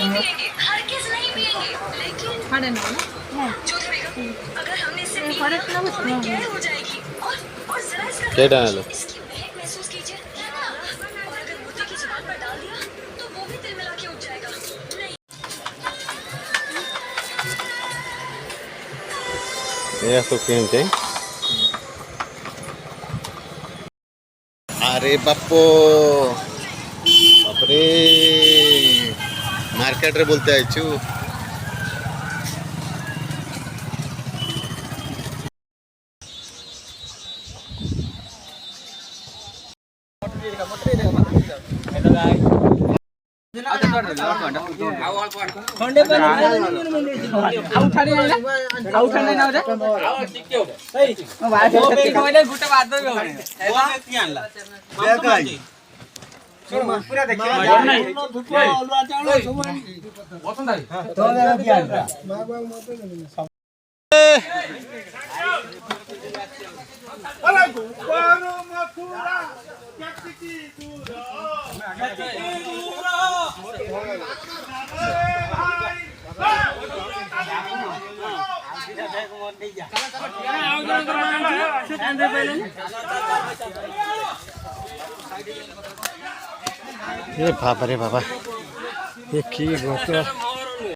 नहीं पिएंगे, हर किस नहीं पिएंगे, लेकिन जो देगा, अगर हमने इससे पी लिया, तो हमें क्या हो जाएगी। और जरा इसकी महक महसूस कीजिए। और अगर मोती की जुबान पर डाल दिया, तो वो भी तिल मिला के उठ जाएगा। नहीं। ये तो केंते अरे बापो बापरे मार्केट रे बोलते आइछु ये बाबा रे बाबा ये की गोत्र